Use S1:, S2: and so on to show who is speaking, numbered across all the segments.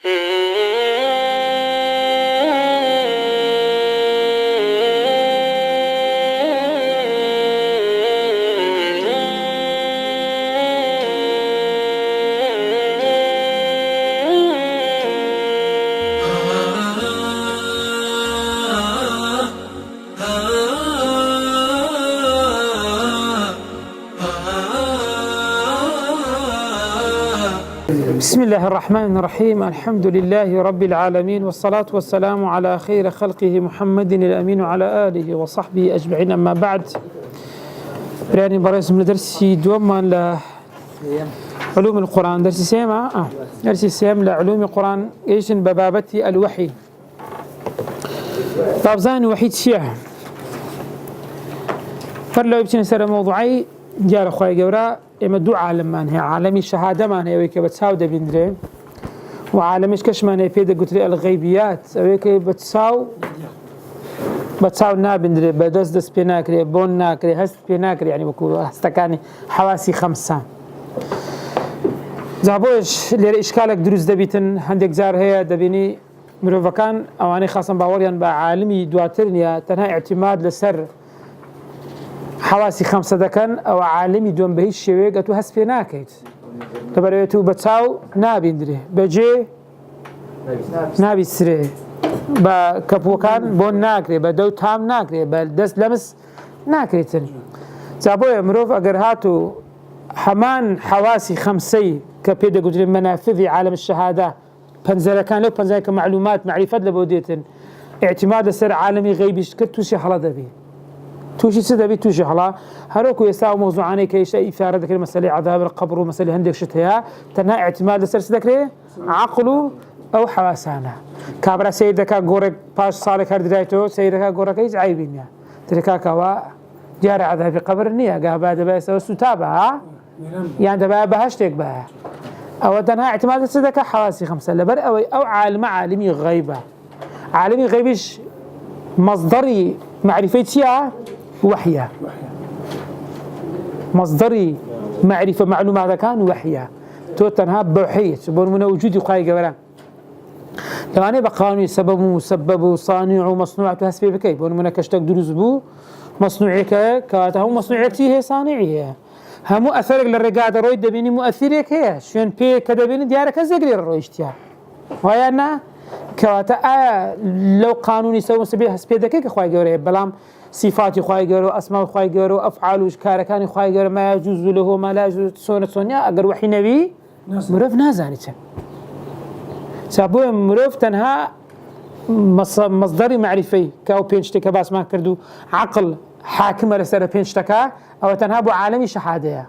S1: بسم الله الرحمن الرحيم. الحمد لله رب العالمين، والصلاة والسلام على خير خلقه محمد الأمين وعلى آله وصحبه أجمعين. أما بعد، يعني برئيس من درسي دوما لعلوم القرآن، درسي سيما لعلوم القرآن إيش ببابتي الوحي. طابزان وحيد شيعة فرلو يبتين سر موضوعي جار أخوي قورا إما دو عالم هي عالمي الشهادة من هي ويكي بتساو دبندري، وعالميش كش من هي بيدا قتري الغيبيات ويكي بتساو نابندري بدس بيناكري بون ناكري هست بيناكري، يعني بكو هستكاني حواسي 5 زابوش لير إشكالك دروز دبيتن هندك زار هي دبيني مروفكان أواني خاصة باوريان بعالمي دواترنيا تنها اعتماد لسر حواسي 5 دكان أو عالمي دون بهيش شوية قتو هس في ناكيت تبريتو بتساو نابندري بجي نابي سري بكبوكان بون ناكري بدو تام ناكري بدس لمس ناكريتن زابويا مروف اگر هاتو حمان حواسي 5 كبيدا قدر منافذي عالم الشهادة بنزل كان لو بنزل كمعلومات معرفة لبوديتن اعتماد سر عالمي غيبي كرتوشي حلا دبي توشي سدبي توشي حلا هروكو يساو موضوعاني كيشي إثارة ذكر مسألة عذاب القبر ومسألة هندك شتها تنها اعتماد سر سدكري عقله أو حواسانا كابرا سيدك غورك باش صالك هردرايتو سيدك غورك ايش عيبين يا تركا كوا جار عذاب القبر نيا قابا دبا يساو ستابها يعني دبا بهشتك بها أو تنها اعتماد سدك حواسي 5 لبر أو عالمي غيبة. عالمي غيبش مصدري معرفتي وحيا، مصدري معرفة معلومة كان وحيا تو تنها بوحية بون من وجودي قاي قبلا لما بقانون سبب مسبب وصانع ومصنوع تهسبي بكي بون من كشتك دروز بو مصنوعك كاته مصنوعتي هي صانعية هم أثرك للرقادة رويد دبيني مؤثرك هي شون بي كدبيني ديارك زقلي الرويشتيا ويانا كواتا لو قانوني سوى سبيه هسبي دكيك خواي قوري بلام صفاتي خواي قورو أسماء خواي قورو أفعال وكاركاني خواي قورو ما يجوز له ما لا يجوز سونيا أقر وحي نبي مروف نازاني سابوه مروف تنها مصدري معرفي كاو بينشتكا باس ما كردو عقل حاكم رسالة بينشتكا أو تنها بو عالمي شهادة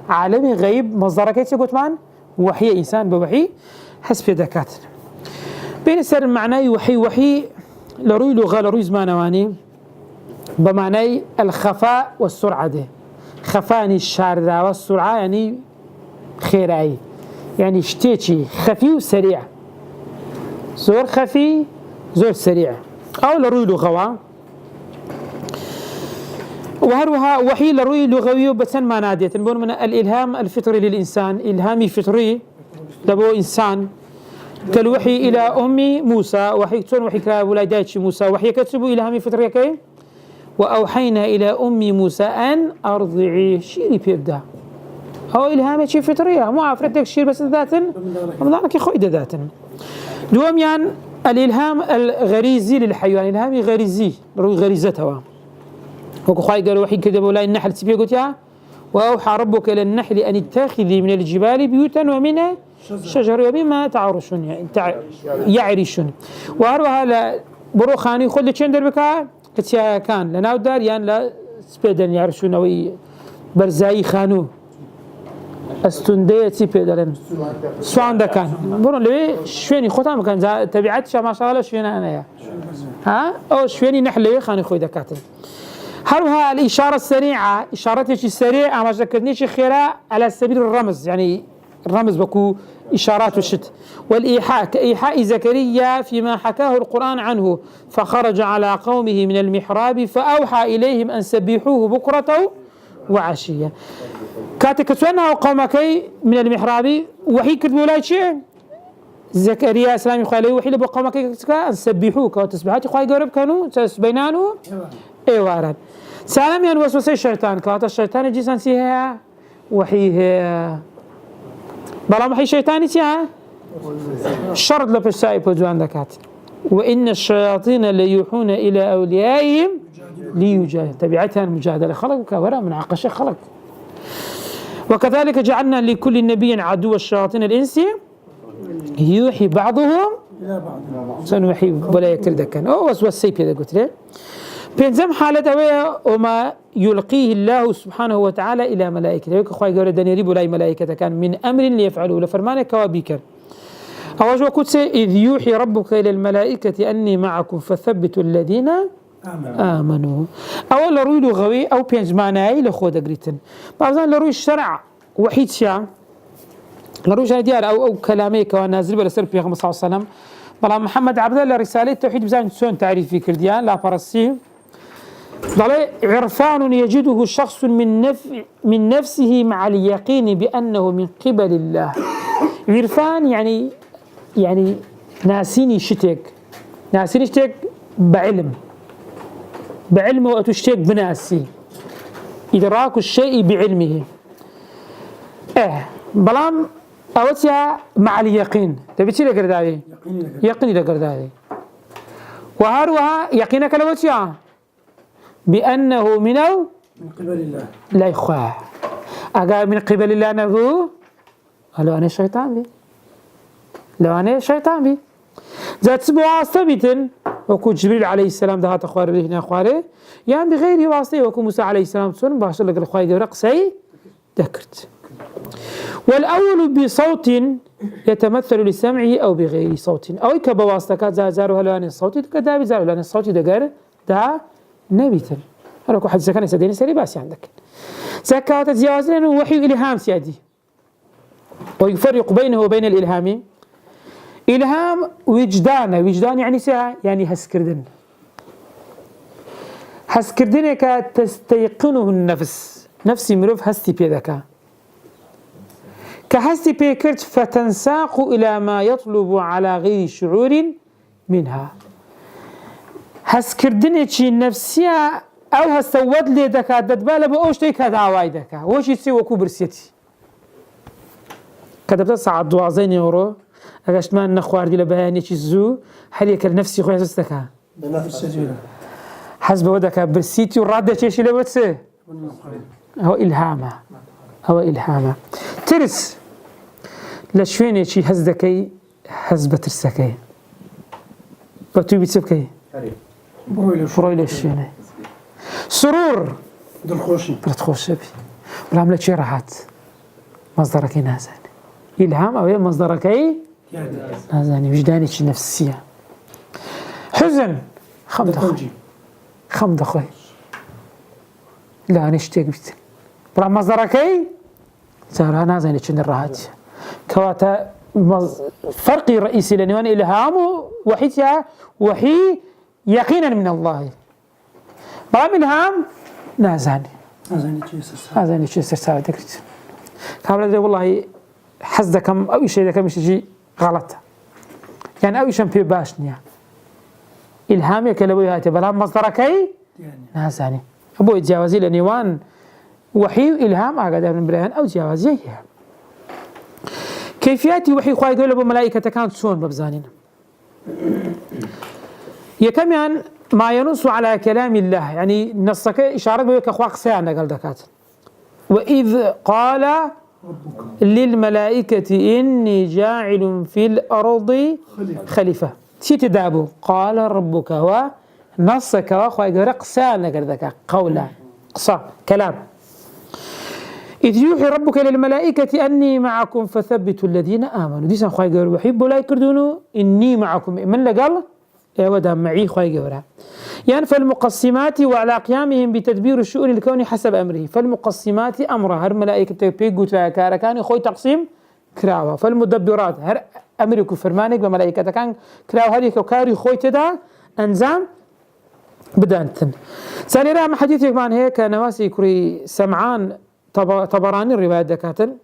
S1: عالمي غيب مصدرك ايش قلت مان وحي إنسان بوحي حسب دكاتر بين السر معناه وحي لروي لغة لروي زمانواني بمعنى الخفاء والسرعة ده خفاني الشاردة والسرعة يعني خيراي يعني شتيتي خفي وسريع زور خفي زور سريع أو لروي لغة وهروها وحي لروي لغوي بسن ما ناديت نقول من الإلهام الفطري للإنسان إلهامي فطري لبو إنسان كالوحي إلى أمي موسى وحي كتون وحي كلاب ولاداتش موسى وحي كتبوا إلهامي فطري كي وأوحينا إلى أمي موسى أن أرضعي شيري بيبدا أو إلهامي شي فطرية مو عفرتك شير بس ذاتن رمضانك يخوي ذاتن دوم يعني الإلهام الغريزي للحيوان إلهامي غريزي روي غريزتها وكو خواي قالوا وحي كذبوا لا النحل تبيه قلت يا وأوحى ربك إلى النحل أن اتخذي من الجبال بيوتا ومن شجر ومما تعرشون يعرشون وهروها لا بروخاني خلي تشندر بكا كتيا كان لناو دار يان لا سبيدن يعرشون وي برزاي خانو استندية سبيدن سوان دا كان برون لوي شويني خوتام كان تبعات ما شاء الله شوينا أنا ها أو شويني نحل خاني خوي دكاتن هروها الإشارة السريعة إشارتك السريعة ما ذكرنيش خيرا على سبيل الرمز يعني الرمز بكو إشارات الشت والإيحاء كإيحاء زكريا فيما حكاه القرآن عنه فخرج على قومه من المحراب فأوحى إليهم أن سبحوه بكرة وعشية كاتك سوينها قومك من المحراب وحي كتبوا لا شيء زكريا اسلامي خالي وحي لبو قومك سبحوك وتسبحات خواي قرب كانوا تسبينانو ايوارا سلام يعني وسوسه الشيطان كانت الشيطان جيسان سيها وحي بلا وحي شيطاني سيها شرط لبساي بوجوان دكات وان الشياطين ليوحون الى اوليائهم ليجادلوا تبعتها المجادله خلق كورا مناقشه خلق وكذلك جعلنا لكل نبي عدو الشياطين الانس يوحي بعضهم الى بعض سنوحي ولا يكردكن او وسوسه كذا قلت له بينزم حالته وما يلقيه الله سبحانه وتعالى الى ملائكته اخوي قال دنيري بلا ملائكته كان من امر ليفعلوا لفرمانه كوابيك أواج وكنت إذ يوحي ربك إلى الملائكة أني معكم فثبتوا الذين آمنوا أولا روي لغوي أو بينج معناي لخود أقريتن بعضان لروي الشرع وحيد شيء لروي شرع ديار أو كلامي كوان نازل بلا سر بيغم صلى الله عليه وسلم بلا محمد عبد الله رسالة توحيد بزان سون تعريفي كرديان لا فرسي ضلي عرفان يجده شخص من نفسه مع اليقين بأنه من قبل الله عرفان يعني ناسيني شتك بعلم وأتشتك بناسي إدراك الشيء بعلمه بلام أوتيا مع اليقين تبتي لقرد هذه يقيني لقرد هذه وهاروها يقينك لوتيا بأنه من قبل الله لا يخواه أقال من قبل الله أنه لو أنا شيطان بي ذات سبوا ثابتا وكو جبريل عليه السلام ده أخوار به هنا أخواره يعني بغير واسطة وكو موسى عليه السلام تسون باشر لك الأخوار قرق سي ذكرت والأول بصوت يتمثل لسمعه أو بغير صوت أو كبواسطة كات زارو هلوان الصوت كدابي زارو هلوان الصوت دقار ده نبيتا هلو كو حدث كان يسدين سري باسي عندك زكاة تجاوز لأنه وحي إلهام سيادي ويفرق بينه وبين الإلهام إلهام وجدان يعني ساعة يعني هسكردن تستيقنه النفس نفسي مروف هستي بيدك كهستي بيكرت فتنساق إلى ما يطلب على غير شعور منها هسكردن شي نفسية أو هستود لي دكا ددبالة بأوشتي كدعواي دكا وش يسوي كوبرسيتي كتبت ساعة دوازين يورو أجشت ما نخواردي لبهاني شيء هل يكل نفسي خوي أسستك حسب ودك برسيتي ورادة شيء لبتسه هو إلهامه ترس لشوين شيء هزدكي هزب ترسكي بتوي بتسبكي فرويل الشيني سرور دلخوشي بي بالعملة شيء راحت مصدرك نازل إلهام أو مصدرك أي نازل وجداني شيء نفسية حزن خمد أخوي لا نشتاق بيت برا مصدرك أي صار نازل شيء الراحت كواتا فرقي الرئيسي لأنه إلهام وحي يقينا من الله برا إلهام نازل شيء سرسالة ذكرت كامل والله حزدكم أو شيء ذاك مش شيء غلط يعني أو شيء باشني إلهامي كلبوي هاتي بلا مصدركي نازاني أبو يتجاوزي لنيوان وحي إلهام أقدر من برهان أو تجاوزيه كيفياتي وحي خواهي يقول أبو ملائكة كانت سون ببزانين يكمن ما ينص على كلام الله يعني نصك إشارة بيك أخواق سيانا قال دكات وإذ قال للملائكة إني جاعل في الأرض خليفة شي تدابو قال ربك ونصك وأخوة يقرق سانا قردك قولا قصة كلام إذ يوحي ربك للملائكة أني معكم فثبتوا الذين آمنوا ديسان أخوة يقرق وحيبوا لا يكردونوا إني معكم من لقال يا ودا معي أخوة يقرق يعني فالمقسمات وعلى قيامهم بتدبير الشؤون الكوني حسب أمره فالمقسمات أمرها هر ملائكة بيقوت كاركاني خوي تقسيم كراوة فالمدبرات هر أمرك فرمانك بملائكة كان كراوة هذه كاري خوي تدا أنزام بدانتن ثاني رقم حديث يكمان هيك نواسي كري سمعان طبراني الرواية دكاتن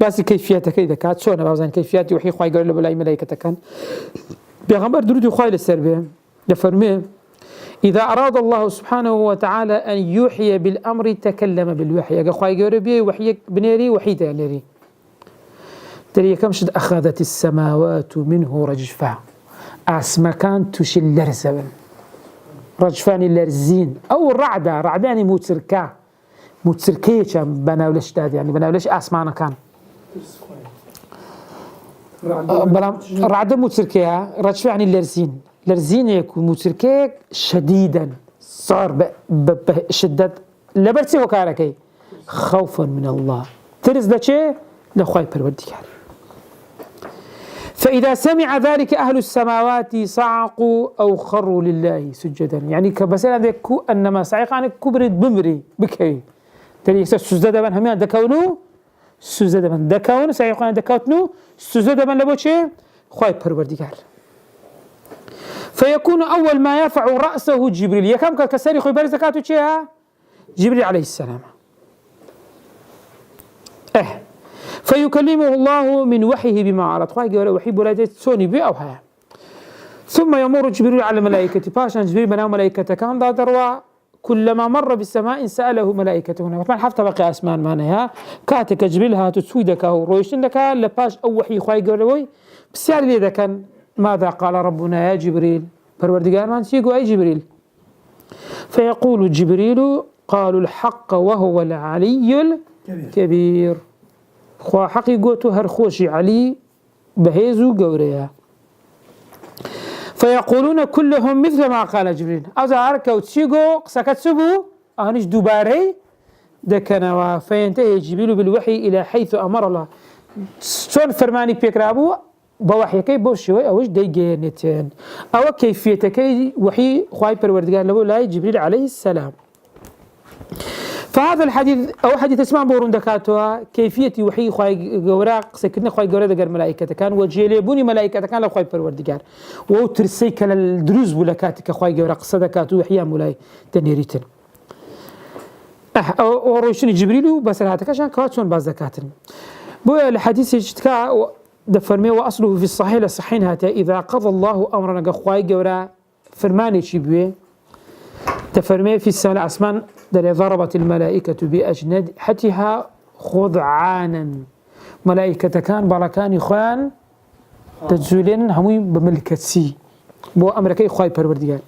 S1: بس كيفيتها كذا كات شو أنا بعوزان كيفيات وحي خواي قال له بلاي ملائكة كان بيغمبر درود خواي للسربة يفرميه إذا أراد الله سبحانه وتعالى أن يوحي بالأمر تكلم بالوحي أجا خواي قال بيه وحي بنيري وحي تانيري تري كم شد أخذت السماوات منه رجفة أسمكان تشل لرزبا رجفان اللرزين أو الرعدة رعداني موتسركية بناولش داد يعني بناولش أسمانا كان بلا رعدة موتسركية رجفة يعني اللرزين لرزين يكون موتسركية شديدا صار بشدة لبرتي وكاركي خوفا من الله ترز ده شيء لخواي پروردگار فإذا سمع ذلك أهل السماوات صعقوا أو خروا لله سجدا يعني كبسنا ذكو أنما صعق عن كبرت بمري بكي ترى سجد من هم دكونو سجد من دكون صعق عن دكوتنو سجد من لبوشة خواي پروردگار فيكون أول ما يرفع رأسه جبريل يكم كسر خوي برز زكاته شيء جبريل عليه السلام فيكلمه الله من وحيه بما عرض خواهي قال وحي بولادة سوني بي أو هيا ثم يمر جبريل على الملائكة باشا جبريل بناه ملائكة كان دا دروا كلما مر بالسماء سأله ملائكته هنا وطبعا حفظ بقي أسمان مانها كاتك جبريل هاتو تسويدك رويشن لك لباش أو وحي خواهي قال بسيار لي ذا كان ماذا قال ربنا يا جبريل پروردگار من سيقو أي جبريل فيقول جبريل قالوا الحق وهو العلي الكبير خوا حقي قوتو هرخوشي علي بهيزو قوريا فيقولون كلهم مثل ما قال جبريل أوزا أركو تشيقو سكت سبو أهنش دوباري دكنوا فينتهي جبريل بالوحي إلى حيث أمر الله شون فرماني بيكرابو بوحي كي بوشوي أوش ديجينتين أو كيفية كي وحي خواي پروردگار لبو لاي جبريل عليه السلام فهذا الحديث أو حديث اسمع بورون دكاتوا كيفية وحي خواي جوراق سكننا خواي جورا دقر ملائكة كان وجيلبوني ملائكة كان لخواي پروردگار وترسيك للدروز بلكاتك خواي جوراق صدقاتو وحيا مولاي تنيريتن وروشني جبريل بس هاتك عشان كاتشون باز دكاتن بو الحديث يجتكا دفرمي وأصله في الصحيح لصحين هاتا إذا قضى الله أمرنا خواي جورا فرماني شبوه تفرمي في السماء الأسمان دل ضربت الملائكة بأجنحتها خضعانا ملائكة كان بركان إخوان تجولين همي بملكتي بو أمريكي خواي پروردگار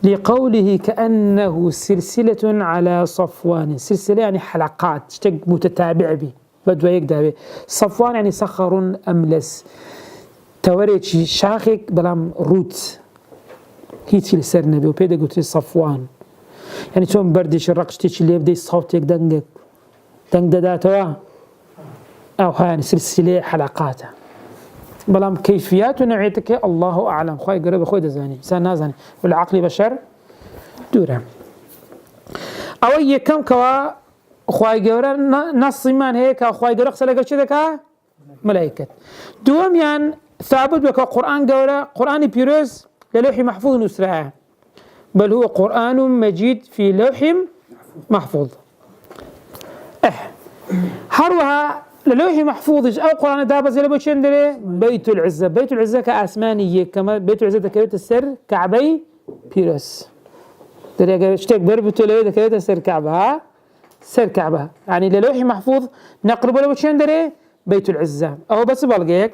S1: لقوله كأنه سلسلة على صفوان سلسلة يعني حلقات تشتق متتابع به بدو يقدر صفوان يعني صخر أملس توريت شاخك بلام روت هيتي لسرنا بي وبيدا قلت صفوان يعني تون بردش الرقشتيش اللي يبدأ صوتك دنقك داتوا أو هاي سلسلة حلقاته بلام كيفيات ونوعيتك الله أعلم خواهي قرب خوي دزاني إنسان نازاني والعقل بشر دورة أو يكم كوا خواهي قرب نص من هيك خواهي قرب سلقة شدك ملائكة دوم يعني ثابت بك قرآن قرب قرآن بيروز للوح محفوظ نسرعه بل هو قرآن مجيد في لوح محفوظ هروها للوح محفوظ أو قرآن دابز يلبو شندري بيت العزة بيت العزة كأسمانية كما بيت العزة ذكرت السر كعبي بيروس دري اشتاق بربتو لو ذكرت السر كعبها سر كعبها يعني للوح محفوظ نقرب لو شندري بيت العزة أو بس بلقيك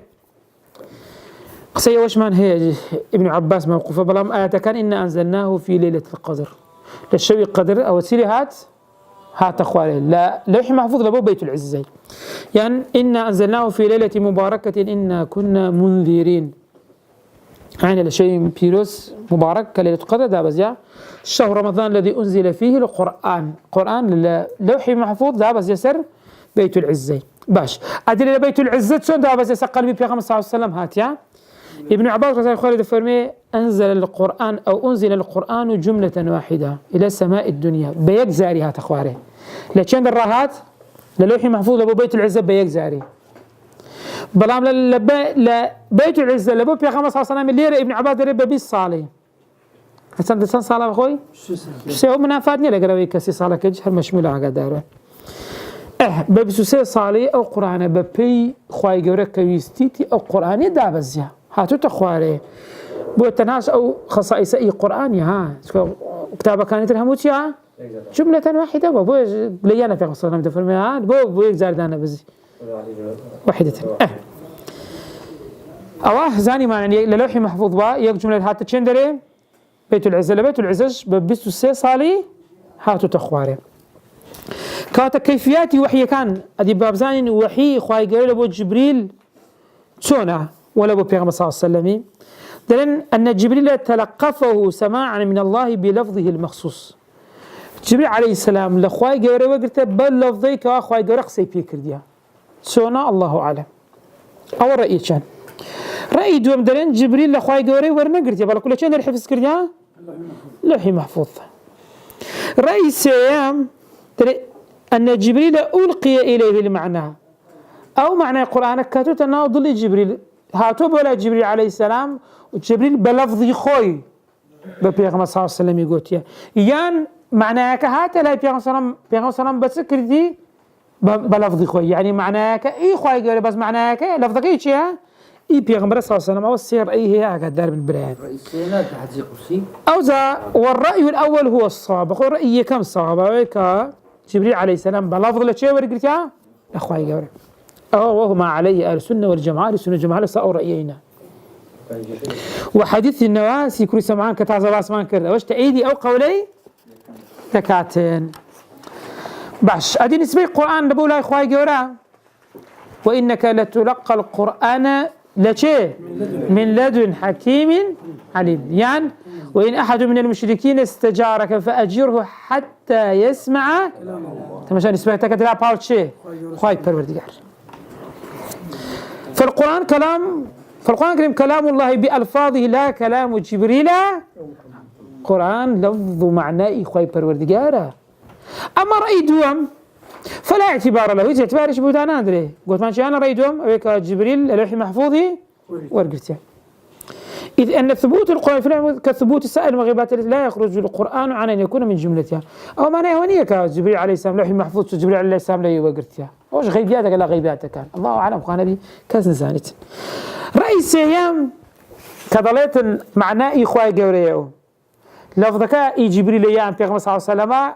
S1: قصي وش من هي ابن عباس موقوفة بلام آيات كان إنا أنزلناه في ليلة القدر للشوي قدر أو تسيري هات أخوالي لا لوح محفوظ لبو بيت العزة يعني إنا أنزلناه في ليلة مباركة إنا كنا منذرين يعني لشيء بيروس مبارك كليلة القدر دا بزيا شهر رمضان الذي أنزل فيه القرآن قرآن لوح محفوظ دا بزيا سر بيت العزة باش أدري بيت العزة شون دا بزيا سقل بي بيغمبر صلى الله عليه وسلم هات يا ابن عباس رضي الله عنه فرمي أنزل القرآن جملة واحدة إلى سماء الدنيا بيك زاري هات أخواري لكن الراهات للوح محفوظ لبو بيت العزة بيك زاري بلام لبيت العزة لبو بيغمبر صلى الله عليه وسلم اللي ابن عباس دري ببي الصالي حسن دسان صالة أخوي سيهو منافاتني لقراوي كسي صالة كج هل مشمولة عقا داره ببسوسي صالي أو قرآن ببي خواي جورا كويستيتي أو قرآن دابزيا هاتو تخواري بو تناس أو خصائص أي قرآن ها كتابة كانت الهموتيا جملة واحدة بو ليانا في قصة نمت فرميها بو يكزار دانا بزي واحدة أواه زاني ما يعني للوحي محفوظ با يك جملة هاتو تشندري بيت العزة لبيت العزة ببسوسي صالي هاتو تخواري كاتا كيفياتي وحي كان أدي بابزانين وحي خواهي قال لبو جبريل سونا ولا بو بيغمبر صلى الله عليه وسلم دلن أن جبريل تلقفه سماعا من الله بلفظه المخصوص جبريل عليه السلام لخواهي قال وقرت بل لفظي كواهي قال قصي بيكر ديا سونا الله أعلم أو رأي كان رأي دوم دلن جبريل لخواهي قال ورنا قرت بل كل شيء الحفظ كرديا لوحي محفوظ رأي سيام أن جبريل ألقي إليه المعنى أو معنى القرآن كاتوت أنه ضل جبريل هاتو بولا جبريل عليه السلام وجبريل بلفظ خوي ببيغمبر صلى الله عليه وسلم يقول يان معناك هاتا لا بيغمبر صلى الله عليه وسلم بس كردي بلفظ خوي يعني معناك إي خوي قال بس معناك لفظك إيش يا إي بيغمبر صلى الله عليه وسلم أو السير أي هي أقعد دار من بريان أو ذا والرأي الأول هو الصواب أقول رأيي كم صواب جبريل عليه السلام بلفظ لشيء ورقتها أخوي قال وهو ما عليه أهل السنة والجماعة السنة والجماعة صاروا رأينا وحديث النواس يكون سمعان كتعزى باسمان كرده واش تأيدي أو قولي تكاتين باش أدي نسبي القرآن نبولا أخوي قال وإنك لتلقى القرآن لشيء من لدن حكيم عليم يعني وإن أحد من المشركين استجارك فأجره حتى يسمع تمشان اسمعتك تلعب باوت شيء خواي پروردگار فالقرآن الكريم كلام الله بألفاظه لا كلام جبريل قرآن لفظ معناه خواي پروردگار أما رأي دوم فلا اعتبار له إذا اعتبارش بودان أندري قلت ماشي أنا رأي دوم أبيك جبريل اللوح محفوظي ورقته إذ أن ثبوت القرآن في كثبوت سائر المغيبات التي لا يخرج القرآن عن أن يكون من جملتها أو معناه هونية كجبريل عليه السلام لوح محفوظ جبريل عليه السلام لا يوقرتها وش غيبياتك لا غيبياتك كان الله أعلم قانا دي كاس نزانت رئيس أيام كضليت معناه إخوة جوريو لفظك إي جبريل أيام في صلى الله عليه وسلم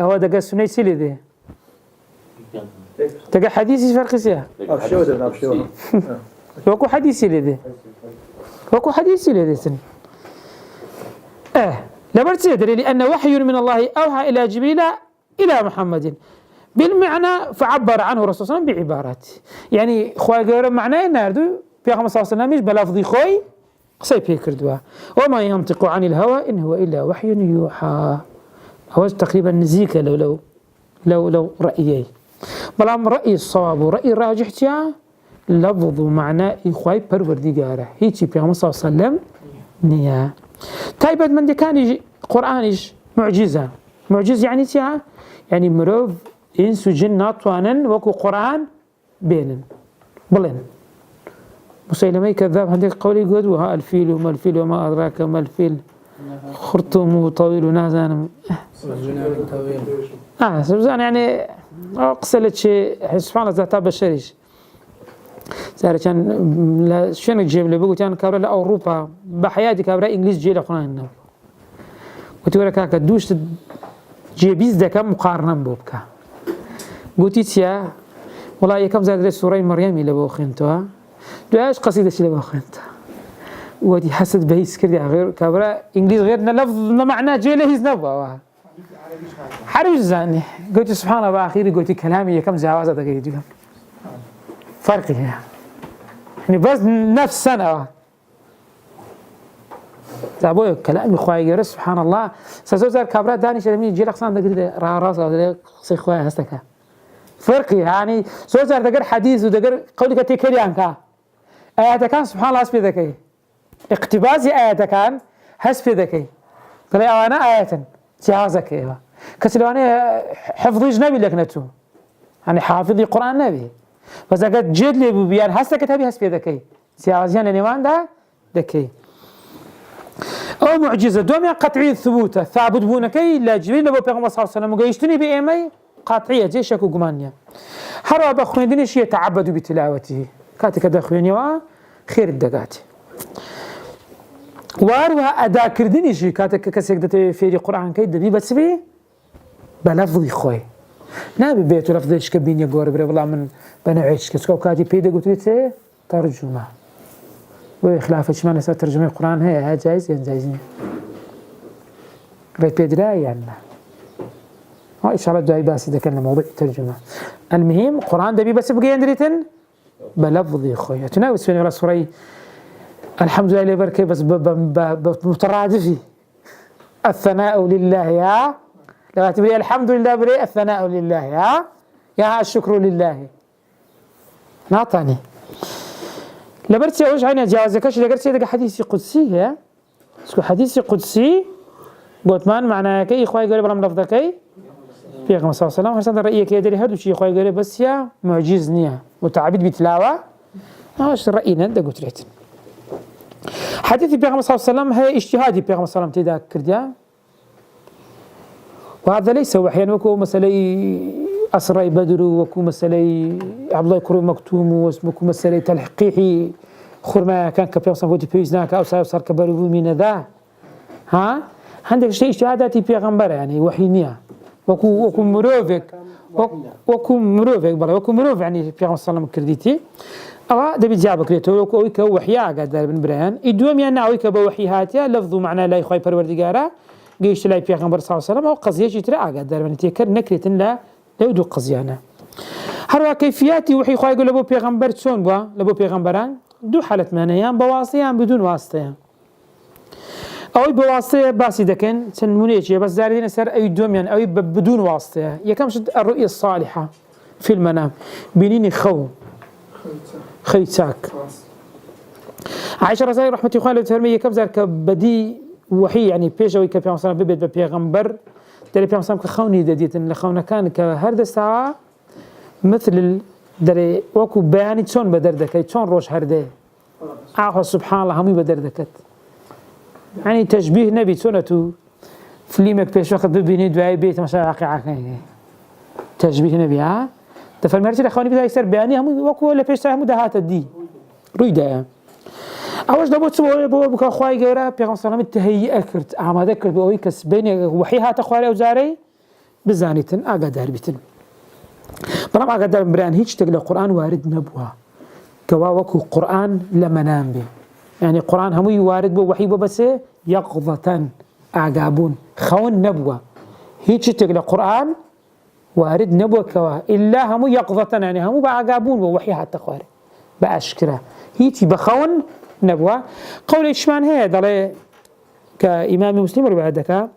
S1: هو دقا السنة سيلي دي تقا حديثي فرق سيها وكو حديثي لدي وكو حديثي لدي سن لابد تدري لأن وحي من الله أوحى إلى جبريل إلى محمد بالمعنى فعبر عنه الرسول صلى الله عليه وسلم بعبارات يعني خوي غير معناه ناردو بيغمبر صلى الله عليه وسلم مش بلفظي خوي قصي بيكردوا وما ينطق عن الهوى إن هو إلا وحي يوحى هو تقريبا نزيكا لو رأيي بلام رأي الصواب ورأي الراجح تيا لفظ معناه إخوي پروردگاره هيتي بيغمبر صلى الله عليه وسلم نيا تايبد من دي كان قرآنش معجزة يعني تيا يعني مروف إنس وجن ناتوانن وكو قرآن بينن بلين مسيلمة كذاب هنديك قولي قد وها الفيل وما الفيل وما أدراك ما الفيل خرطوم طويل ونازان سبزان يعني قصلت شيء سبحان الله ذاتها بشريش سارة كان شنو تجيب لي بقول كان كابرا لأوروبا بحياتي كابرا إنجليز جيل أخونا هنا قلت له كاكا دوش جيبيز ده كم مقارنة بوبكا قلت يا والله يكم زاد سورة مريم اللي بوخنتها دعاش قصيدة اللي بوخنتها ودي حسد بهيس كذا غير كابرا إنجليز غير لفظ معناه جيله نبوا حرج زاني قلت سبحان الله بأخيري قلت كلامي كم جوازة دقيقة فرقي يعني بس نفس سنة تابوي كلامي خواهي جرس سبحان الله سأزور كابرات داني شلمي جيل أقصان دقيقة راسه ولا قصي خواهي هستكا فرقي يعني سوزر دقر حديث ودقر قولك تكري عنك آيات كان سبحان الله هسبي ذكي اقتباسي آيات كان هسبي ذكي قال أنا آيات جهازك إيوه كسلواني حفظي جنبي لك نتو يعني حافظي قرآن نبي بس أقد جد لي ببيان هسه كتابي هسبي ذكي سيازيان الإيمان ده ذكي أو معجزة دوم قطعي الثبوت ثابت بونكي لا جبريل لبو بيغمبر صلى الله عليه وسلم وقيشتني بإيمي قاطعية جيشك وقمانيا هروا بخويندني شيء يتعبدوا بتلاوته كاتك دخويني خير الدقات واروها أداء كردني شيء كاتك كسيك دتي في القرآن كيد دبي بس بي بلفظي خوي نابي بيتو لفظي إيش كبين يقول بري والله من بنعيش كسكو كاتي بيدا قلت لي ترجمة وخلاف إيش ما نسأل ترجمة القرآن هي جايز يعني جايزين ريت بيدراي يعني إن شاء الله دعي بس إذا كان موضوع ترجمة المهم القرآن دبي بس بقي عندريتن بلفظي خوي تناول سبحان الله سوري الحمد لله اللي بركي بس بمترادفي الثناء لله يا لا تبري الحمد لله بري الثناء لله يا الشكر لله نعطاني لبرتي اوش عيني جوازكش لقرتي دغ حديث قدسي يا اسكو حديث قدسي بوتمان معناه كي اخوي قال برام لفظكي في صلى الله عليه وسلم حسن رايك يدري هادو شي اخوي قال بس يا معجزني وتعبد بتلاوه اش راينا انت قلت ريت حديث النبي صلى الله عليه وسلم هي اجتهادي النبي صلى الله عليه وسلم تذكر وهذا ليس وحيا وكو مسألة أسرى بدر وكو مسألة عبد الله كريم مكتوم وكو مسألة تلحقيحي خرما كان كبير صنفو تبيزناك أو صار كبروا من ذا عندك شيء اجتهاداتي بيغمبر يعني وحينيا وكو مروفك وكو مروف يعني النبي صلى الله عليه وسلم كرديتي أو دبي جابك ليتو وكو ويكا وحيا قادر بن برهان إدوم يعني ويكا بوحي هاتيا لفظو معناه لا يخوي پروردگارا جيش لا پیغمبر صلى الله عليه وسلم او قضيه جيترا قادر بن تيكر نكرتن لا لودو قضيانا هر كيفياتي وحي خوي يقول لبو پیغمبر شلون بوا لبو پیغمبران دو حالة معنيان بواسطه بدون واسطه او بواسطه باسي دكن سنمونيجي بس دارين سر اي دوم يعني او بدون واسطه يكم شد الرؤيه الصالحه في المنام بينيني خيتاك عائشة رضي الله رحمة الله ترمي كم زار كبدي وحي يعني بيجوي كبير مثلا ببيت ببيغمبر دري بيغمبر مثلا كخوني دديت ان لخونا كان كهرد الساعة مثل دري وكو بياني تون بدردك تون روش هرده سبحان الله همي بدردكت يعني تشبيه نبي تونتو فليمك بيش وقت ببيني دعاي بيت مشاعق تشبيه نبي تفرمرتي لخوني بدا يصير بياني همي وكو ولا بيش هم دهات الدي رويدا أوش دبوت سووا بكا خواي جورا بيغم سلام التهيئة كرت عماده كرت بأوي كسبين وحيها تخوالي وزاري بزانيتن أقدر بيتن برام أقدر بران هيج تقل القرآن وارد نبوها كواوكو قرآن لما نام به يعني القرآن همي وارد بو وحي بس يقظة أعقابون خون نبوة هيج تقل القرآن وارد نبوة كوا إلا همي يقظة يعني همي بأعقابون ووحيها تخوالي بأشكره هيج بخون نبوة قول إشمان هي دلي كإمام مسلم وبعدك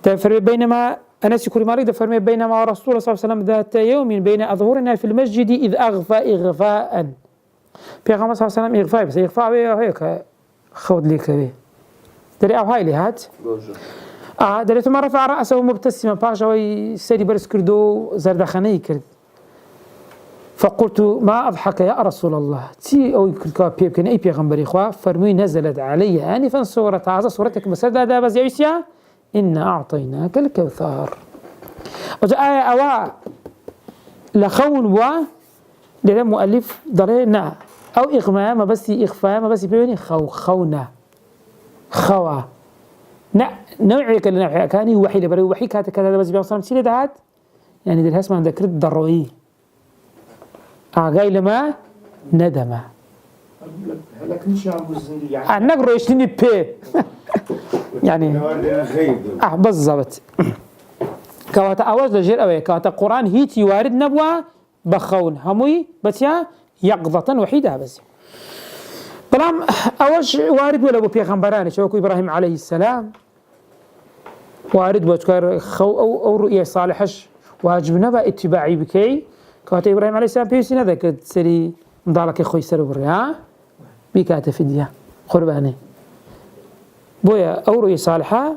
S1: تفرق بينما أنس يكون مريض فرمي بينما رسول الله صلى الله عليه وسلم ذات يوم بين أظهرنا في المسجد إذ أغفى إغفاء بيغمبر صلى الله عليه وسلم إغفاء بس إغفاء هيك خود لي كبير دري أو هاي لهات دري ثم رفع رأسه مبتسما باشا ويسيري برس كردو زردخاني كرد فقلت ما أضحك يا رسول الله تي أو كيف كان أي بيغمبر إخوة فرمي نزلت علي آنفا سورة هذا سورتك مسدد هذا بس يوسيا إنا أعطيناك الكوثر وجاء آية أواء لخون و للمؤلف ضلينا أو إغماء ما بس إخفاء ما بس بيني خونا خوا نوعي كلنا كاني وحي لبري وحي كذا كذا بس بيوصل سيلي دهات يعني دي الهسمة ذكرت ضروي أعقاي لما ندمه
S2: لكن شو عم بزني يعني
S1: نقرأ يشتني بي يعني بالضبط كواتا أواج لجير أوي كواتا قرآن هيتي وارد نبوة بخون هموي بس يا يقظة وحيدة بس بلام أواج وارد ولا بيغمبراني شوكو إبراهيم عليه السلام وارد بوتكار خو أو رؤية صالحش واجب نبا اتباعي بكي كواتا إبراهيم عليه السلام بيوسينا ذاك سري مضالك خوي سر بريا بيكاتا فدية قرباني بويا أو رؤية صالحة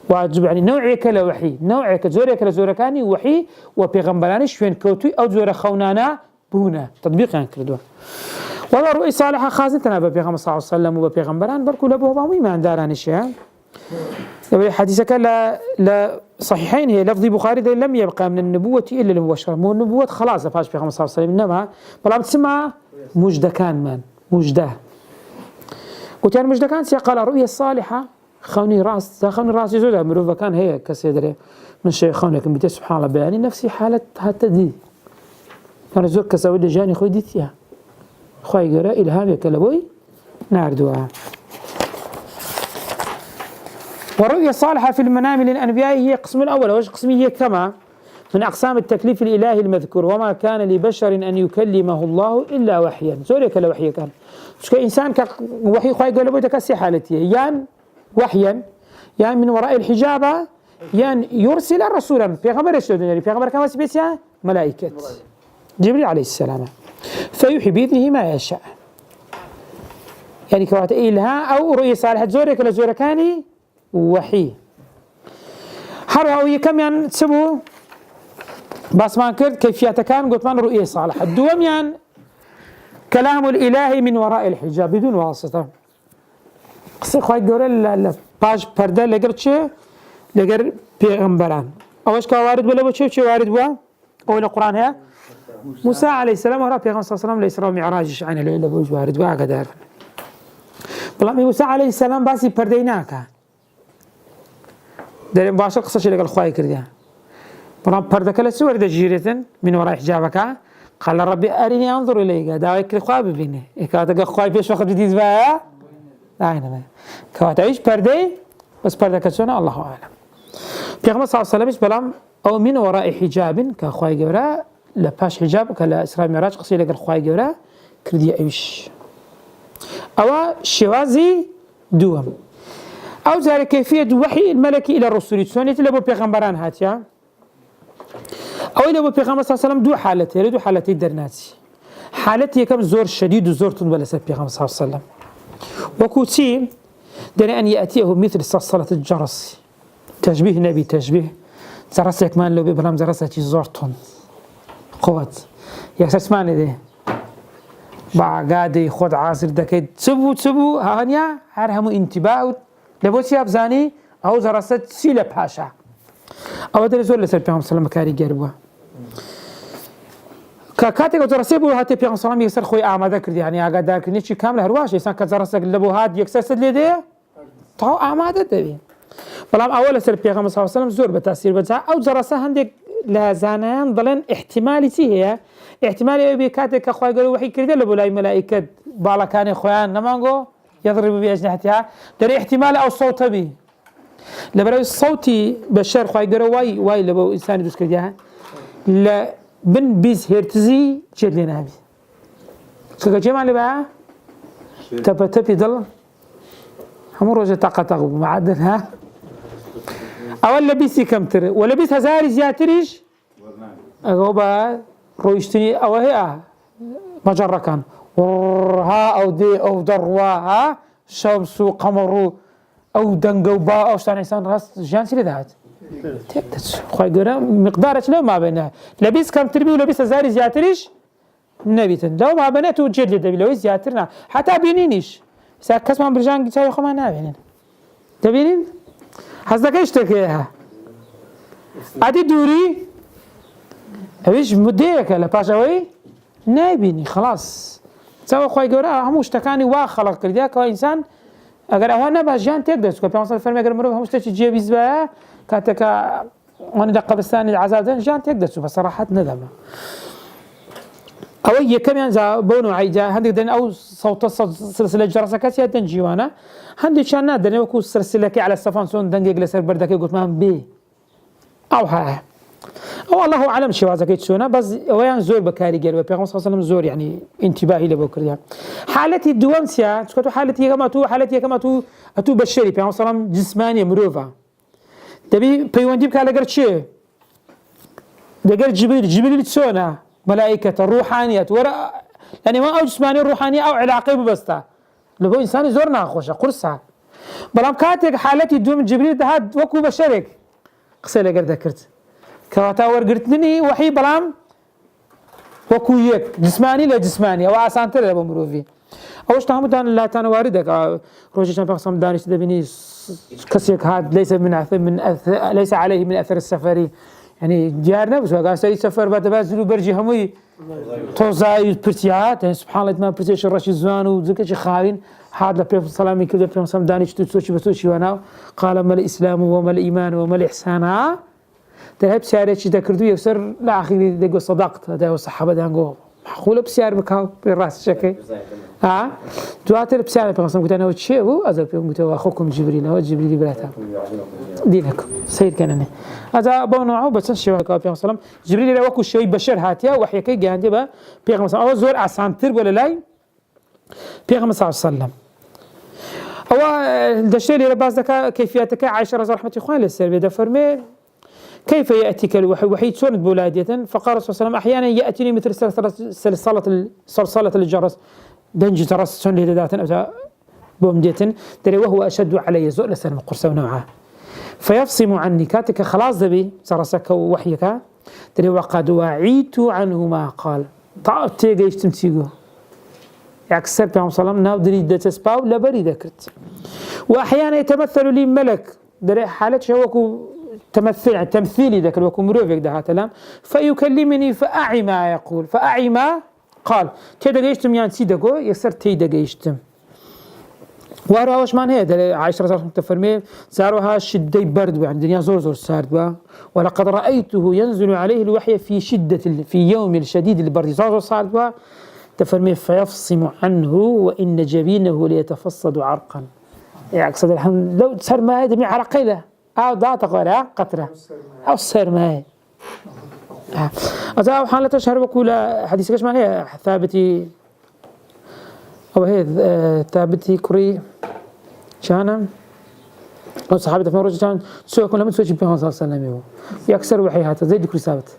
S1: واجب يعني نوعي كلا وحي نوعي كزوري كلا زوركاني وحي وبيغمبراني شوين كوتوي أو زور خونانا بونا تطبيق يعني كردوا والله رؤية صالحة خاصة بيغمبر صلى الله عليه وسلم وبيغمبران بركو لبوه ما عنداراني شيء حديثك لا صحيحين هي لفظ بخاري لم يبقى من النبوة إلا المبشرة، مو النبوة خلاص فاش في 15 سنة، إنما بلا تسمع مجدة كان من مجدة. قلت يعني مجدة كان قال رؤيا الصالحة خوني راس يزود مروفة كان هي كسيدري من شيء خونك بيت سبحان الله بيعني نفسي حالة حتى دي أنا زور كسود جاني خوي ديتيا خوي قرأ إلهام يكلبوي ناردوها. والرؤيا الصالحة في المنام للأنبياء هي قسم الأول، وش قسمية كما من أقسام التكليف الإلهي المذكور، وما كان لبشر أن يكلمه الله إلا وحيا. زوري كلا وحي كان مش كإنسان كوحي خوي قال بيتك كسي حالتي يان وحيا يان من وراء الحجاب يان يرسل رسولا في خبر السوداني في خبر كما سبيسيا ملائكة جبريل عليه السلام فيوحي بإذنه ما يشاء. يعني كوات إلها أو رؤيا صالحة زوري كلا زوري كاني وحي هروي كم يعني تسبو بس ما كرت كيفيته كان قلت من رؤية صالحة الدوم يعني كلام الإلهي من وراء الحجاب بدون واسطة. قصي خواهي قول باش پرده لگر چه لگر پیغمبران اوش که وارد بلا چه وارد بوا اول القرآن هي موسى عليه السلام ورا پیغمبر صلى الله عليه وسلم ليس رو معراجش عن الليل بوج وارد بوا قدر بلا موسى عليه السلام باسی پرده ناکه در باشر قصة لگر خواهي کردیا بلا پرده کلا سور دجيرتن من وراء حجابك قال ربي أرني أنظر إليك داويك الخواب ببينه إكاتك خواهي فيش وقت جديد بها أين كواتعيش پرده بس پرده كتسونا الله أعلم. پیغمبر صلى الله عليه وسلم بلام أو من وراء حجاب كخواهي جورا لباش حجاب كلا إسراء معراج قصي لك الخواهي جورا كردي أيش أو شوازي دوم أو ذلك كيفية وحي الملكي إلى الرسول تسوني تلبو پیغمبران هاتيا أو إلى بو پیغمبر صلى الله عليه وسلم دو حالتي درناتي حالتي كم زور شديد وزور تنبلا سب پیغمبر صلى الله عليه وسلم وكوتي دني أن يأتيه مثل صلصلة الجرس تشبيه نبي تشبيه زرس يكمان لو ببرام زرسة زورتون قوت يكسر ماني ده بعقادي خد عاصر دكيد تسبو هانيا هرهمو انتباه لبوسي أبزاني أو زرسة سيلة باشا أو ده زول لسر بيهم سلام كاري جربوا كاتيك زرسة بو هاتي بيهم سلام يكسر خوي أعمى ذكر يعني أقعد ذكر نيجي كامل هرواش إنسان كزرسة لبو هاد يكسر سدلي ده تاو أعمى ده بلام أول سر بيهم صلى الله عليه وسلم زور بتأثير بتاع أو زرسة هندك لا زانان ضلن احتمالتي هي احتمالي أبي كاتيك أخوي قالوا وحي كريدة لبو لاي ملائكة بالا كان إخوان نمانجو يضرب بأجنحتها دري احتمال أو صوت بي لبرو الصوتي بشر خوي قالوا واي لبو إنسان يدوس كريدها لا بن بيز هرتزي جد لنا هبي كجمع اللي بقى تبي ضل هم روجة طاقة معدلها أول لبيسي كم ترى ولبيس هزار زياتريش أجوبا رويشتني أو هي مجرة كان ها أو دي أو دروا شمس وقمر أو دنجو با أو شان إنسان راس جانسي لذات تكتش خوي قرا مقدارك لو ما بينها لبيس كم تربي ولبيس هزار زياتريش نبيتن لو ما بنته وجد لدبي لو زياترنا حتى بينينيش ساكس ما برجان جاي خو ما نابين تبينين حزدك ايش تكيها ادي دوري ايش مديك لا باشوي نايبيني خلاص سوا خوي قرا هموش تكاني واخلق كرديك انسان اگر اوانا باجان تقدر تقول بيان فرمي اگر مرو هموش تجي بيزبا كاتك وانا دقه بستاني العذاب جان تقدر بصراحه ندم أو كمان زا بونو عيجا هندي دن أو صوت سلسلة جرسة كاسية دن جيوانا هندي شانا دن وكو سلسلة كي على السفان سون دن جلسر بردك قلت مهم بي أو ها أو الله أعلم شو هذا كيتسونا بس ويان زور بكاري جل وبيعمل صلى الله عليه وسلم زور يعني انتباهي لبكريا حالتي الدوامسيا تكتو حالتي كما تو أتو بشري بيعمل صلى الله عليه وسلم جسمانية مروفة تبي بيوندي بكالة قرشة دقر جبريل تسونا ملائكة الروحانيات ورا يعني ما أو جسمانية روحانية أو علاقة ببسطة لبو إنسان زورنا خوشة قرصة بلام كاتك حالتي دوم جبريل ده هاد وكو بشرك قصة لقر ذكرت كواتا ورقرتني وحي بلام وكو يك جسماني لا جسماني أو أسانتر لبو مروفي أوش تهم دان لا تنواردك روجي كان بقسم دانش دبني كسيك هاد ليس عليه من أثر السفري يعني جارنا بس قال سيد سفر بعد بازلو برجي همي توزاي برتيات يعني سبحان الله ما برتيش الرشي زوان وذكر خاين هذا بيف سلامي كذا بيف سلام دانش تسوي بسوي وانا قال ما الإسلام وما الإيمان وما الإحسان تهب سيارة شيء ذكرتو يكسر لا أخي دقوا صدقت هذا والصحابة دانجو معقولة بسيارة بكاو بالراس شكل تواتر بسيارة بيف سلام قلت أنا وشيء هو أزل بيوم قلت أخوكم جبريل هو جبريل بلاته دينكم سيد كان هذا بونوعه بس شيء كاو بيف سلام جبريل لا وكل شيء بشر هاتيا وحي كي جاندي با بيف سلام أول زور عسان ترب ولا لاي بيف صلى الله عليه وسلم هو الدشتي اللي رباز ذكاء كيفيتك عائشة رضي الله عنها للسلبية ده فرمي كيف يأتيك الوحي وحي تسوند بولادية فقال صلى الله عليه وسلم أحيانا يأتيني مثل صلصلة الجرس دنج ترس سن لي ذات أو بومدية تري وهو أشد علي زؤل سلم قرصة ونوعه فيفصم عني كاتك خلاص ذبي سرسك وحيك تري وقد وعيت عنه ما قال طاقتي جيش تمسيقه يكسر بهم صلام ناو دريد تسباو لا بري ذكرت وأحيانا يتمثل لي ملك دري حالة شوكو تمثيلي ذاك وكو مروفك ده هاتلام فيكلمني فأعي ما يقول فأعي ما قال تيدا جيشتم يعني سيدكو يكسر تيدا جيشتم وراوش مان هي عائشة رضي الله عنها تفرمي صاروها شدي برد وعند الدنيا زور سارد ولقد رأيته ينزل عليه الوحي في يوم الشديد البرد زور سارد تفرمي فيفصم عنه وإن جبينه ليتفصد عرقا يقصد الحمد لو صار ما دمي عرقيله أو ضاعت غيرها قطرة أو صار ما أذا حالة تشهر بقول حديث كش معناه ثابتي أو هي ثابتي كري شانم أو صحابة في مرة كان سوى كل ما تسوي شيء بيها صلى الله عليه وسلم يكسر وحياته زي ذكر ثابت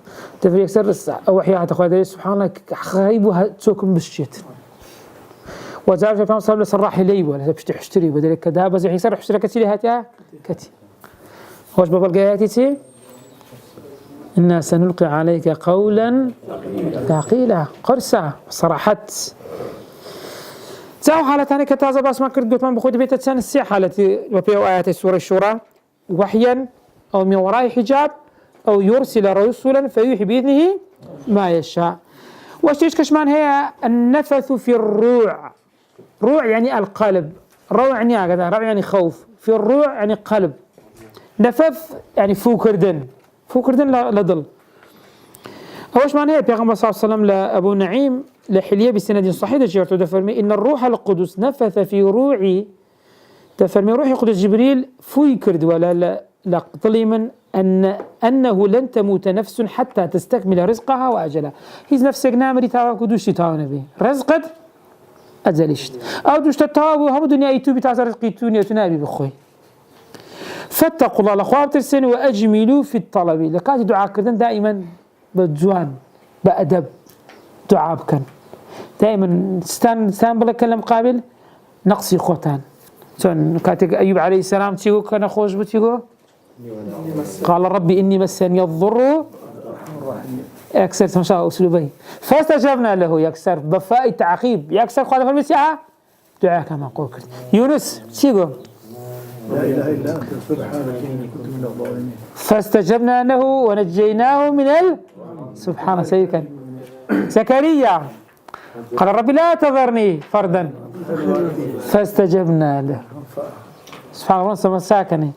S1: تفر يكسر وحياته خالد سبحان الله خايبها تسوكم بالشيت وزارة في صلى الله صراح لي ولا بتشتري بدل كذا بس يصير يشتري كتير هاتها كتير خوش بابا الجاياتي إنا سنلقي عليك قولا ثقيلا قرصة صراحة زاو حالة ثانية كتازة بس ما كنت قلت من بخود بيت تسان السيا حالتي وبيو آيات سورة الشورى وحيا أو من وراء حجاب أو يرسل رسولا فيوحي بإذنه ما يشاء وش كشمان هي النفث في الروع روع يعني القلب روع يعني كذا روع يعني خوف في الروع يعني قلب نفث يعني فوكردن لا ضل أوش معناه بيغمبر صلى الله عليه وسلم لأبو نعيم لحلية بسند صحيح جرت تفرمي إن الروح القدس نفث في روعي تفرمي روح القدس جبريل فوكرد ولا لا ظليما أنه لن تموت نفس حتى تستكمل رزقها وأجلها هيز نفسك نامري تاوى كدوش تاوى نبي رزقت أجلشت أو دوش تتاوى هم دنيا يتوبي تاوى رزقيتوني وتنابي بخوي فاتقوا الله الأخوة بترسن وأجملوا في الطلب لكات دعاء كردن دائما بجوان بأدب دعاء كان دائما ستان بلا كلام قابل نقصي خوتان سن كاتك أيوب عليه السلام تيجو كان خوش بتيجو قال ربي إني مسني الضر يكسر ما شاء أسلوبي فاستجبنا له يكسر بفاء تعقيب يكسر خالف المسيحة دعاء كما قلت يونس تيجو
S2: لا إله إلا أنت سبحانك إني كنت من الظالمين
S1: فاستجبنا له ونجيناه من سبحان سيدك زكريا قال ربي لا تذرني فردا فاستجبنا له سبحان الله سما ساكنه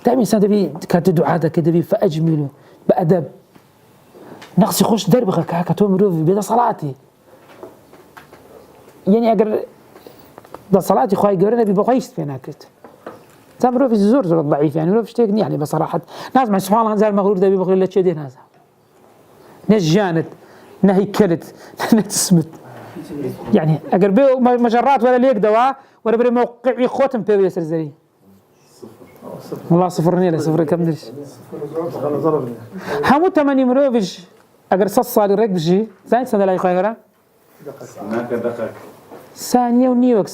S1: دائما إنسان دبي كانت دعاء كدبي فأجمله بأدب نقص يخش دربك كاتوم روفي بدا صلاتي يعني أجر ده صلاتي خواي جورنا بيبغيش فينا كت تمروا في زور ضعيف يعني روفش تكني يعني بصراحة ناس مع سبحان الله زال المغرور ده بيبغي لا تشدين هذا نجانت نهي كلت نتسمت يعني أجر بيو مجرات ولا ليك دواء ولا بري موقعي خوتم بيو يسر زري والله صفر نيلة صفر كم درش همو تماني مروفش أجر صالي ريك بجي زين سنة لا يخيرها ثانية ونيوك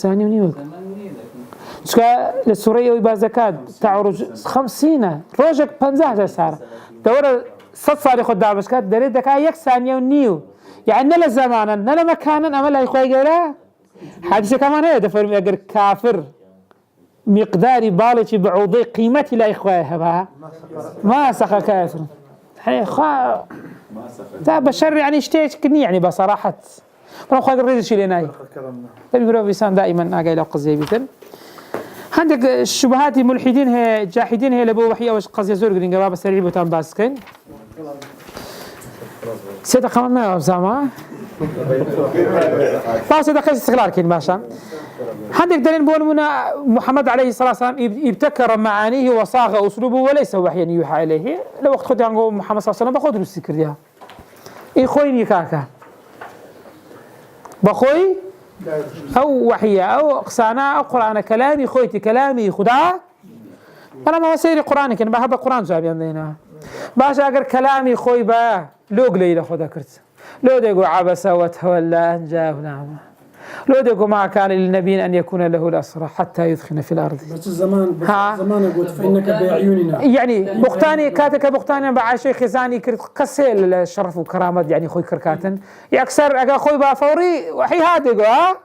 S1: شكا للسورية ويبازكات تعرج 50 روجك 15 ساعة دورة 6 صار ياخذ دعوة كات دريد دكا يك ثانية ونيو يعني نلا زمانا نلا مكانا أما لا يخوي غيره حادثة كمان هي دفر أجر كافر مقداري بالتي بعوضي قيمتي لا إخوائها بها ما سخى كافر يعني خا بشر يعني اشتيت كني يعني بصراحة ما خاطر الرجل شيء لناي تبي بيسان دائما أجي لو قضية بيتن عندك الشبهات الملحدين هي جاحدين هي لبو وحي أو قضية زور قرين جواب سريع بتام باسكين سيدا كمان ما أبزاما ما سيدا قيس استقلال كين باشا عندك دليل بون منا محمد عليه الصلاة والسلام ابتكر معانيه وصاغ أسلوبه وليس وحيا يوحى إليه لو وقت خد عنه محمد صلى الله عليه وسلم بخذ السكر ديها إخويني كاكا بخوي أو وحيا أو قصانا أو قرآن كلامي خويتي كلامي خدا أنا ما سيري قرآن كن بحب القرآن زابي عندنا باش أقر كلامي خوي با لو قليل خدا كرت لو ديقو عبس وتولى أن جاءه نعمة لو ديقو ما كان للنبي أن يكون له الأسرى حتى يدخن في الأرض
S2: بس الزمان قلت فإنك بأعيننا
S1: يعني بختاني كاتك بختاني بعشي خزاني كرت قسيل الشرف وكرامة يعني خوي كركاتن يكسر أقا خوي با فوري وحي هاديقو ها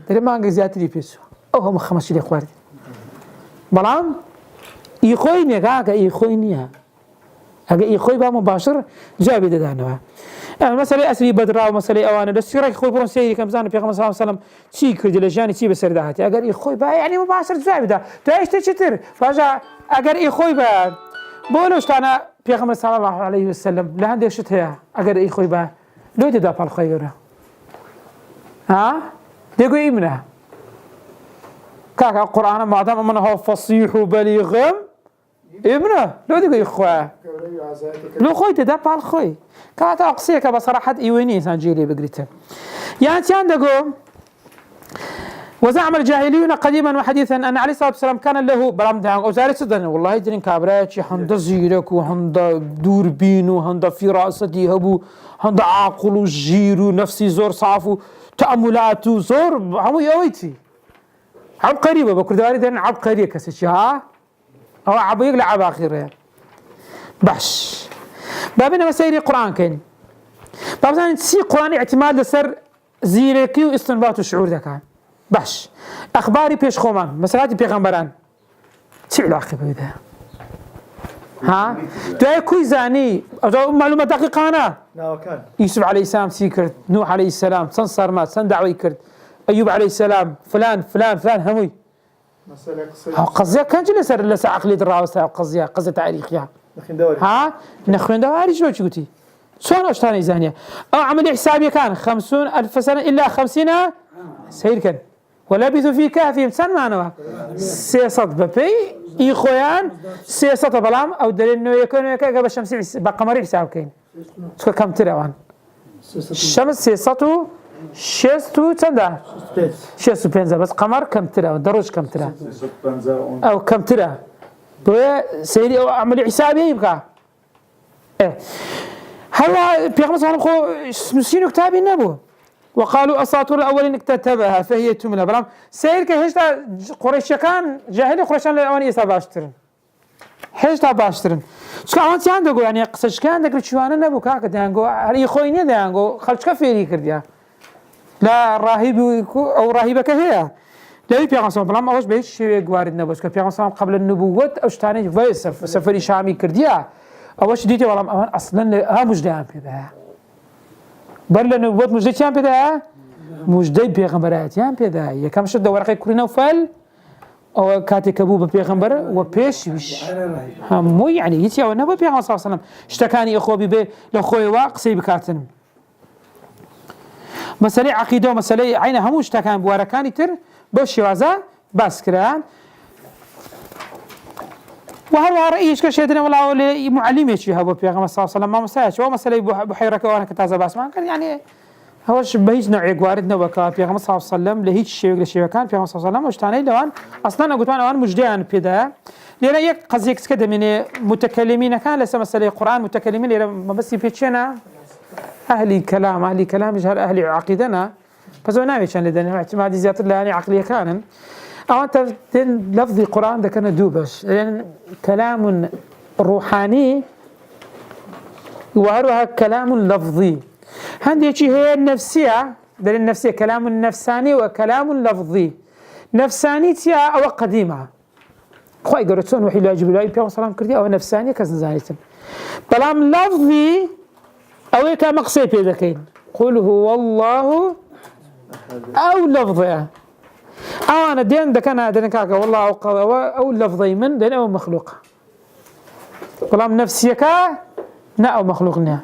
S1: ترى ما أنقى زيادة لي بيسو أو هم خمس شلي خوارد بلام يخويني كاكا يخوينيها أجا يخوي بقى مباشر جابي دهنا يعني مثلا أسري بدرا ومثلا أوانه بس يراك يخوي برون سيري كم زانه بيغمر صلى الله عليه وسلم شيء كرد لجاني شيء بسر دهاتي أجر يخوي بقى يعني مباشر جابي ده تعيش تشتر فجأة أجر يخوي بقى بقولوش أنا بيغمر صلى الله عليه وسلم لهندي شتها أجر يخوي بقى لو تدا بالخيره ها دقوا إيمنا كاكا القرآن ما دام منه فصيح وبليغ ابنه لو دقوا إخوة لو خوي تدا بالخوي كاتا أقصيك بصراحة إيويني إنسان جيلي بقريته يعني تيان دقوا وزعم الجاهليون قديما وحديثا أن عليه الصلاة والسلام كان له برام دهان وزارة صدن والله يدرين كابراتي هند زيرك وهند دوربين وهند في رأسه هبو هند عاقل وجيرو نفسي زور صافو تأملات زور همو يويتي عبقريبة بكرداري دهن عبقرية كسيشي ها هو عبيق لعب آخره بحش بابنا مسيري قرآن كين بابنا نسي قرآن اعتماد لسر زيركي واستنباط الشعور ده كان بحش أخباري بيش خومان مسألة بيغمبران شو العقبة بده ها ده كوي زاني معلومة دقيقة أنا يوسف عليه السلام سيكرت نوح عليه السلام سن صارمات سن دعوة يكرت أيوب عليه السلام فلان فلان فلان هموي قضية كان جلس لسه عقلية الراوسة قضية تاريخية ها نخوين دواري شو قلتي شلون اشتاني زانية أو عملي حسابي كان 50,000 سنة إلا 50 سير كان ولبثوا في كهفهم سن معنا سياسة ببي إخوان سياسة بلام أو دليل إنه يكون قبل الشمس بقمر حساب كين شو كم ترى وان الشمس سياسته شيستو تندا شيستو بنزا بس قمر كم ترى دروج كم ترى أو كم ترى سيدي عملي حسابي يبقى إيه هلا بيغمس عن خو مسكين كتابي نبوه وقالوا أساطير الأولين اكتتبها فهي تملى برام سير كهشتا قريش كان جاهلي قريشان لأواني إسا باشترن هشتا باشترن شكا أنت عندك يعني قصش كان عندك لشوانا نبو كاكا دهانقو هل خويني دهانقو خلش كفيري كرديا لا راهب أو راهبك هي لا يبيع صام برام أوش بيش شيء قوارد نبوس كبيع صام قبل النبوة أوش تاني فايس سفري شامي كرديا أوش ديتي والله أمان أصلا ها مجدان بيبها بل النبوة مجدان بيبها مجدي بيغمبرات يان بيدا يكم شد ورقة كوري نوفل أو كاتي كبوب بيغمبر وبيش وش هم يعني يتي أو النبوة بيغمبر صلى الله عليه وسلم اشتكاني أخوة بيبي لأخوة واقصي بكاتن مسألة عقيدة ومسألة عين همو اشتكان بواركاني تر بوشي وازا بس كران وهل رأيش كشيدنا ولا معلم يشيها بيغمبر صلى الله عليه وسلم ما مساش ومسألة بحيرك وأنا كتازا بس ما كان يعني هوش بهيج نوع قواردنا وكا بيغمبر صلى الله عليه وسلم لهيج شيء ولا شيء كان بيغمبر صلى الله عليه وسلم وشتاني لوان أصلاً قلت أنا مجدان بيدا لأن يك قصدي كده من متكلمين كان لسه مسألة القرآن متكلمين لأن ما بس يفتشنا أهلي كلام جهل أهلي عقيدنا بس أنا مش أنا لأن اعتماد زيادة لأني عقلية كان أو أنت لفظ القرآن ده كان دوبش لأن كلام روحاني وهروها كلام لفظي هندي شيء هي النفسية دليل نفسي كلام نفساني وكلام لفظي. نفساني تيا أو قديمة خوي قرأتون وحي لا يجب الله بيغم صلام كردي أو نفساني كزنزانيتن بلام لفظي أو كمقصي بيدكين قل هو الله أو لفظي أو أنا دين دكنا دين كاكا والله أو لفظي من دين أو مخلوق بلام نفسيك نا أو مخلوقنا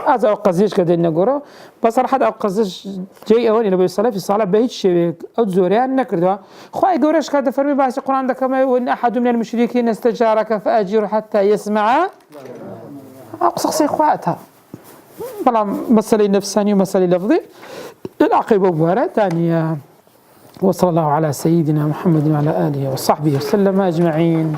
S1: هذا قزيش كدين نقوله بس راح هذا قزيش جاي أول النبي صلى الله عليه الصلاة بهيج شيء أو زوريان نكرده خوي قورش كذا فرمي بس القرآن ده كما وإن أحد من المشركين استجارك فأجر حتى يسمع أقصى خواتها بلا مسألة نفسانية ومسألة لفظي العقيبة بوارة ثانية. وصلى الله على سيدنا محمد وعلى آله وصحبه وسلم أجمعين.